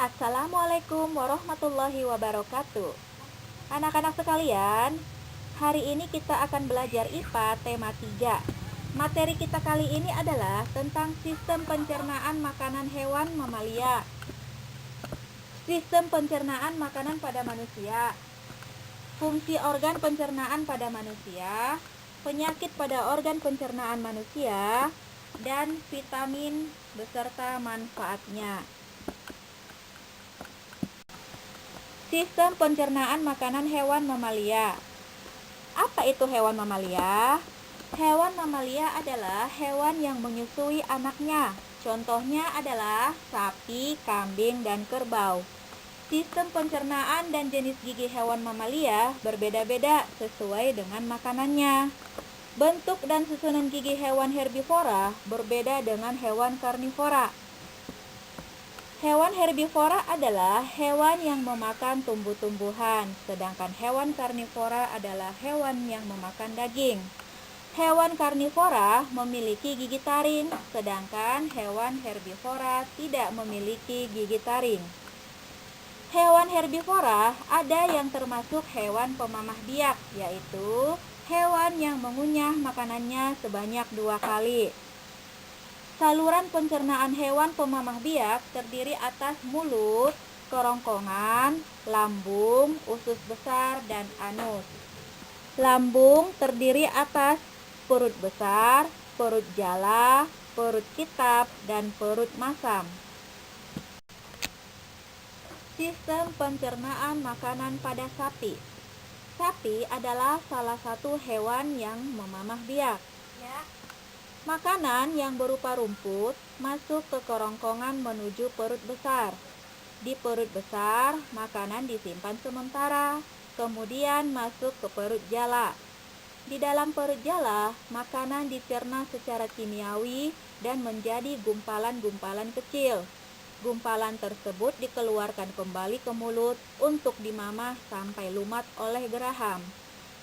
Assalamualaikum warahmatullahi wabarakatuh. Anak-anak sekalian, hari ini kita akan belajar IPA tema 3. Materi kita kali ini adalah tentang sistem pencernaan makanan hewan mamalia. Sistem pencernaan makanan pada manusia. Fungsi organ pencernaan pada manusia, penyakit pada organ pencernaan manusia, dan vitamin beserta manfaatnya. Sistem pencernaan makanan hewan mamalia. Apa itu hewan mamalia? Hewan mamalia adalah hewan yang menyusui anaknya. Contohnya adalah sapi, kambing, dan kerbau. Sistem pencernaan dan jenis gigi hewan mamalia berbeda-beda sesuai dengan makanannya. Bentuk dan susunan gigi hewan herbivora berbeda dengan hewan karnivora. Hewan herbivora adalah hewan yang memakan tumbuh-tumbuhan, sedangkan hewan karnivora adalah hewan yang memakan daging. Hewan karnivora memiliki gigi taring, sedangkan hewan herbivora tidak memiliki gigi taring. Hewan herbivora ada yang termasuk hewan pemamah biak, yaitu hewan yang mengunyah makanannya sebanyak 2 kali. Saluran pencernaan hewan pemamah biak terdiri atas mulut, kerongkongan, lambung, usus besar, dan anus. Lambung terdiri atas perut besar, perut jala, perut kitab, dan perut masam. Sistem pencernaan makanan pada sapi. Sapi adalah salah satu hewan yang memamah biak. Makanan yang berupa rumput masuk ke kerongkongan menuju perut besar. Di perut besar, makanan disimpan sementara, kemudian masuk ke perut jala. Di dalam perut jala, makanan dicerna secara kimiawi dan menjadi gumpalan-gumpalan kecil. Gumpalan tersebut dikeluarkan kembali ke mulut untuk dimamah sampai lumat oleh geraham.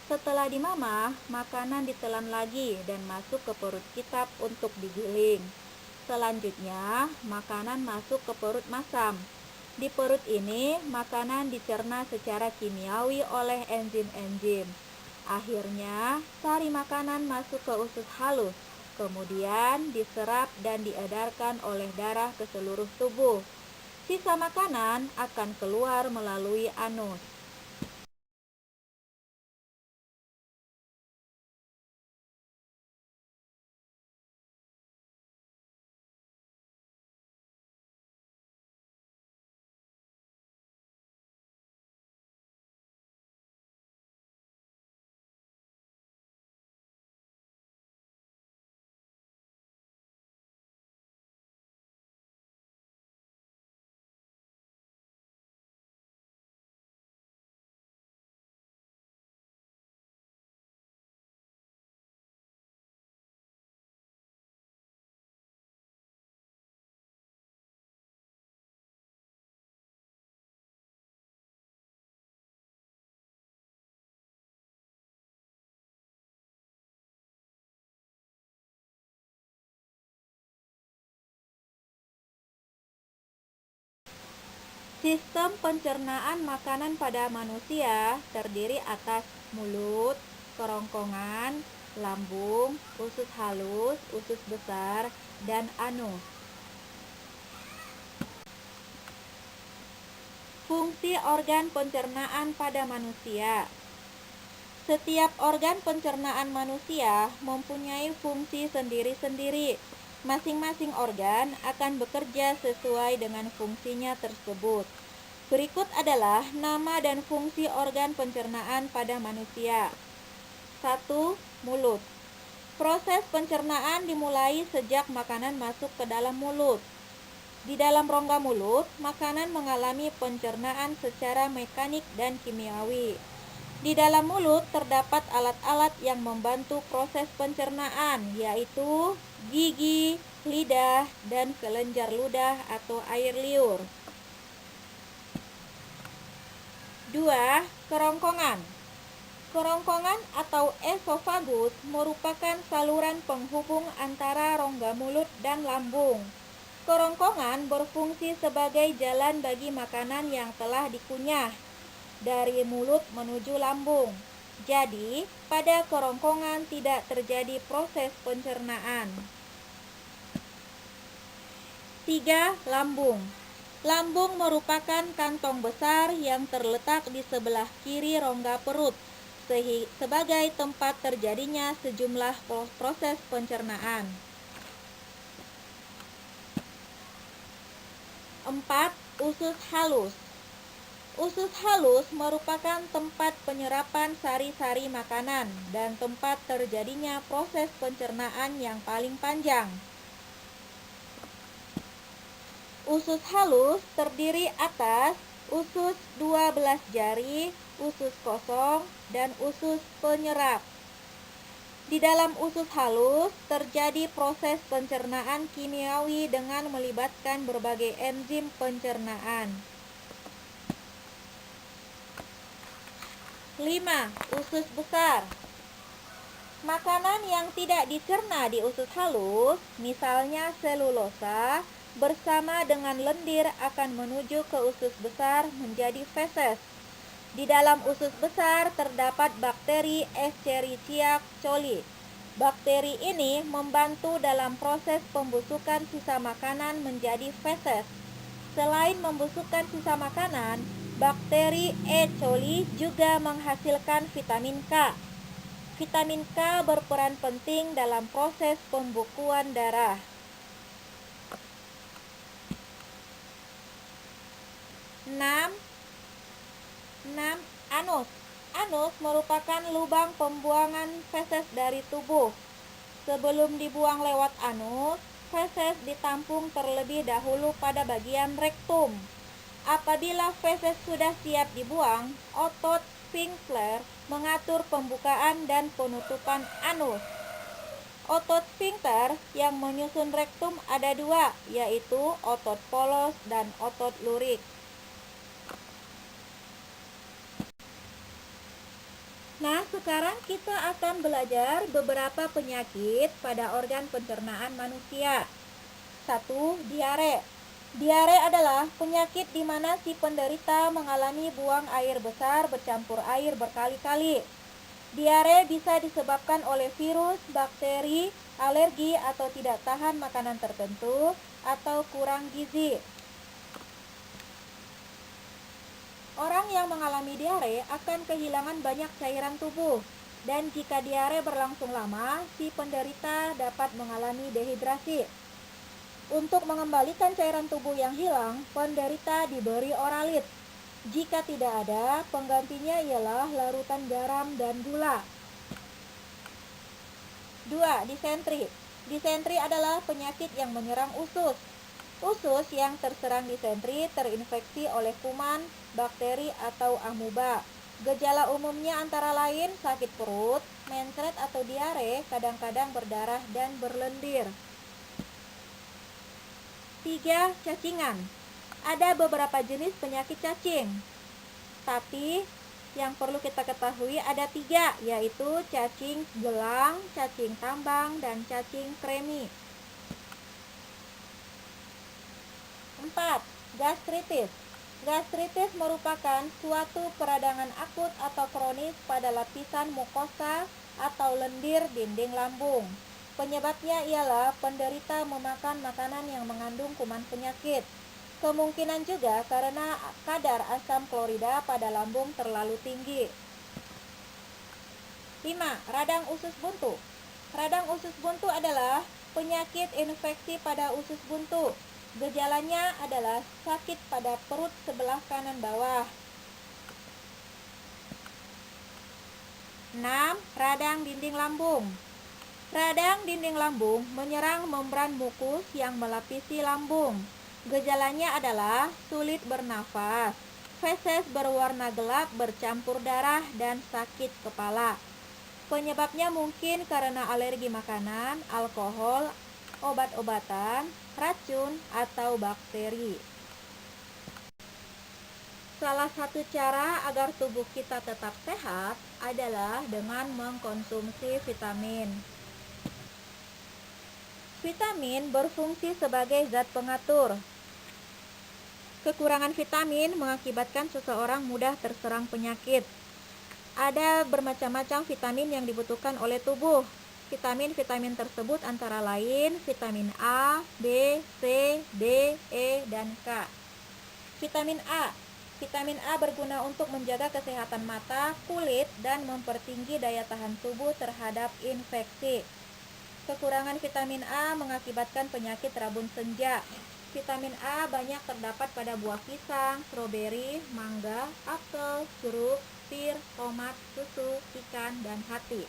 Setelah dimamah, makanan ditelan lagi dan masuk ke perut kitab untuk digiling. Selanjutnya, makanan masuk ke perut masam. Di perut ini, makanan dicerna secara kimiawi oleh enzim-enzim. Akhirnya, sari makanan masuk ke usus halus, kemudian diserap dan diedarkan oleh darah ke seluruh tubuh. Sisa makanan akan keluar melalui anus. Sistem pencernaan makanan pada manusia terdiri atas mulut, kerongkongan, lambung, usus halus, usus besar, dan anus. Fungsi organ pencernaan pada manusia. Setiap organ pencernaan manusia mempunyai fungsi sendiri-sendiri. Masing-masing organ akan bekerja sesuai dengan fungsinya tersebut. Berikut adalah nama dan fungsi organ pencernaan pada manusia. 1. Mulut. Proses pencernaan dimulai sejak makanan masuk ke dalam mulut. Di dalam rongga mulut, makanan mengalami pencernaan secara mekanik dan kimiawi. Di dalam mulut terdapat alat-alat yang membantu proses pencernaan, yaitu gigi, lidah, dan kelenjar ludah atau air liur. 2. Kerongkongan. Kerongkongan atau esofagus merupakan saluran penghubung antara rongga mulut dan lambung. Kerongkongan berfungsi sebagai jalan bagi makanan yang telah dikunyah dari mulut menuju lambung. Jadi, pada kerongkongan tidak terjadi proses pencernaan. 3. Lambung. Lambung merupakan kantong besar yang terletak di sebelah kiri rongga perut sebagai tempat terjadinya sejumlah proses pencernaan. 4. Usus halus. Usus halus merupakan tempat penyerapan sari-sari makanan dan tempat terjadinya proses pencernaan yang paling panjang. Usus halus terdiri atas usus 12 jari, usus kosong, dan usus penyerap. Di dalam usus halus terjadi proses pencernaan kimiawi dengan melibatkan berbagai enzim pencernaan. 5. Usus besar. Makanan yang tidak dicerna di usus halus, misalnya selulosa, bersama dengan lendir akan menuju ke usus besar menjadi feses. Di dalam usus besar terdapat bakteri Escherichia coli. Bakteri ini membantu dalam proses pembusukan sisa makanan menjadi feses. Selain membusukkan sisa makanan, bakteri E. coli juga menghasilkan vitamin K. Vitamin K berperan penting dalam proses pembukuan darah. 6. Anus. Anus merupakan lubang pembuangan feses dari tubuh. Sebelum dibuang lewat anus, feses ditampung terlebih dahulu pada bagian rektum. Apabila feses sudah siap dibuang, otot sphincter mengatur pembukaan dan penutupan anus. Otot sphincter yang menyusun rektum ada dua, yaitu otot polos dan otot lurik. Nah, sekarang kita akan belajar beberapa penyakit pada organ pencernaan manusia. 1. Diare. Diare adalah penyakit di mana si penderita mengalami buang air besar bercampur air berkali-kali. Diare bisa disebabkan oleh virus, bakteri, alergi atau tidak tahan makanan tertentu, atau kurang gizi. Orang yang mengalami diare akan kehilangan banyak cairan tubuh, dan jika diare berlangsung lama, si penderita dapat mengalami dehidrasi. Untuk mengembalikan cairan tubuh yang hilang, penderita diberi oralit. Jika tidak ada, penggantinya ialah larutan garam dan gula. 2. Disentri. Disentri adalah penyakit yang menyerang usus. Usus yang terserang disentri terinfeksi oleh kuman, bakteri, atau amuba. Gejala umumnya antara lain sakit perut, mencret atau diare, kadang-kadang berdarah dan berlendir. 3. Cacingan. Ada beberapa jenis penyakit cacing, tapi yang perlu kita ketahui ada 3, yaitu cacing gelang, cacing tambang, dan cacing kremi. 4. Gastritis. Gastritis merupakan suatu peradangan akut atau kronis pada lapisan mukosa atau lendir dinding lambung. Penyebabnya ialah penderita memakan makanan yang mengandung kuman penyakit. Kemungkinan juga karena kadar asam klorida pada lambung terlalu tinggi. 5. Radang usus buntu. Radang usus buntu adalah penyakit infeksi pada usus buntu. Gejalanya adalah sakit pada perut sebelah kanan bawah. 6. Radang dinding lambung. Radang dinding lambung menyerang membran mukus yang melapisi lambung. Gejalanya adalah sulit bernafas, feses berwarna gelap bercampur darah, dan sakit kepala. Penyebabnya mungkin karena alergi makanan, alkohol, obat-obatan, racun, atau bakteri. Salah satu cara agar tubuh kita tetap sehat adalah dengan mengkonsumsi vitamin. Vitamin berfungsi sebagai zat pengatur. Kekurangan vitamin mengakibatkan seseorang mudah terserang penyakit. Ada bermacam-macam vitamin yang dibutuhkan oleh tubuh. Vitamin-vitamin tersebut antara lain vitamin A, B, C, D, E, dan K. Vitamin A. Vitamin A berguna untuk menjaga kesehatan mata, kulit, dan mempertinggi daya tahan tubuh terhadap infeksi. Kekurangan vitamin A mengakibatkan penyakit rabun senja. Vitamin A banyak terdapat pada buah pisang, stroberi, mangga, apel, jeruk, pir, tomat, susu, ikan, dan hati.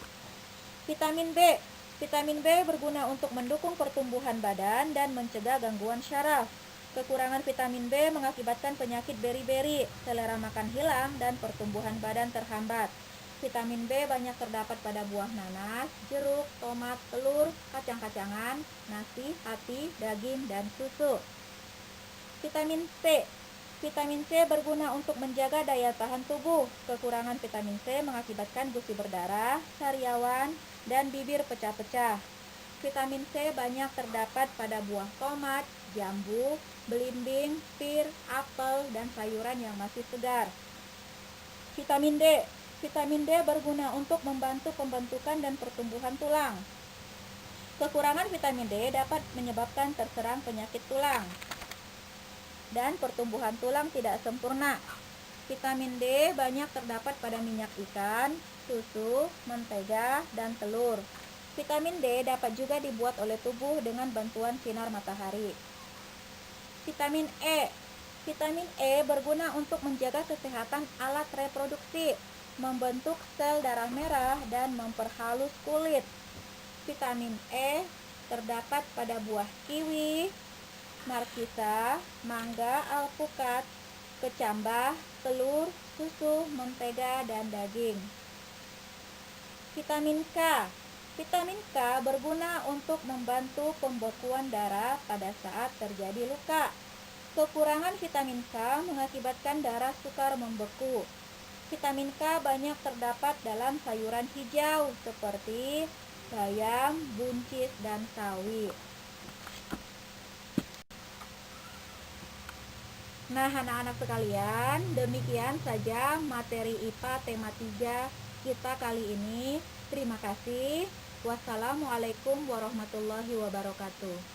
Vitamin B. Vitamin B berguna untuk mendukung pertumbuhan badan dan mencegah gangguan syaraf. Kekurangan vitamin B mengakibatkan penyakit beri-beri, selera makan hilang, dan pertumbuhan badan terhambat. Vitamin B banyak terdapat pada buah nanas, jeruk, tomat, telur, kacang-kacangan, nasi, hati, daging, dan susu. Vitamin C. Vitamin C berguna untuk menjaga daya tahan tubuh. Kekurangan vitamin C mengakibatkan gusi berdarah, sariawan, dan bibir pecah-pecah. Vitamin C banyak terdapat pada buah tomat, jambu, belimbing, pir, apel, dan sayuran yang masih segar. Vitamin D. Vitamin D berguna untuk membantu pembentukan dan pertumbuhan tulang. Kekurangan vitamin D dapat menyebabkan terserang penyakit tulang dan pertumbuhan tulang tidak sempurna. Vitamin D banyak terdapat pada minyak ikan, susu, mentega, dan telur. Vitamin D dapat juga dibuat oleh tubuh dengan bantuan sinar matahari. Vitamin E. Vitamin E berguna untuk menjaga kesehatan alat reproduksi, membentuk sel darah merah, dan memperhalus kulit. Vitamin E terdapat pada buah kiwi, markisa, mangga, alpukat, kecambah, telur, susu, mentega, dan daging. Vitamin K. Vitamin K berguna untuk membantu pembekuan darah pada saat terjadi luka. Kekurangan vitamin K mengakibatkan darah sukar membeku. Vitamin K banyak terdapat dalam sayuran hijau seperti bayam, buncis, dan sawi. Nah, anak-anak sekalian, demikian saja materi IPA tema 3 kita kali ini. Terima kasih. Wassalamualaikum warahmatullahi wabarakatuh.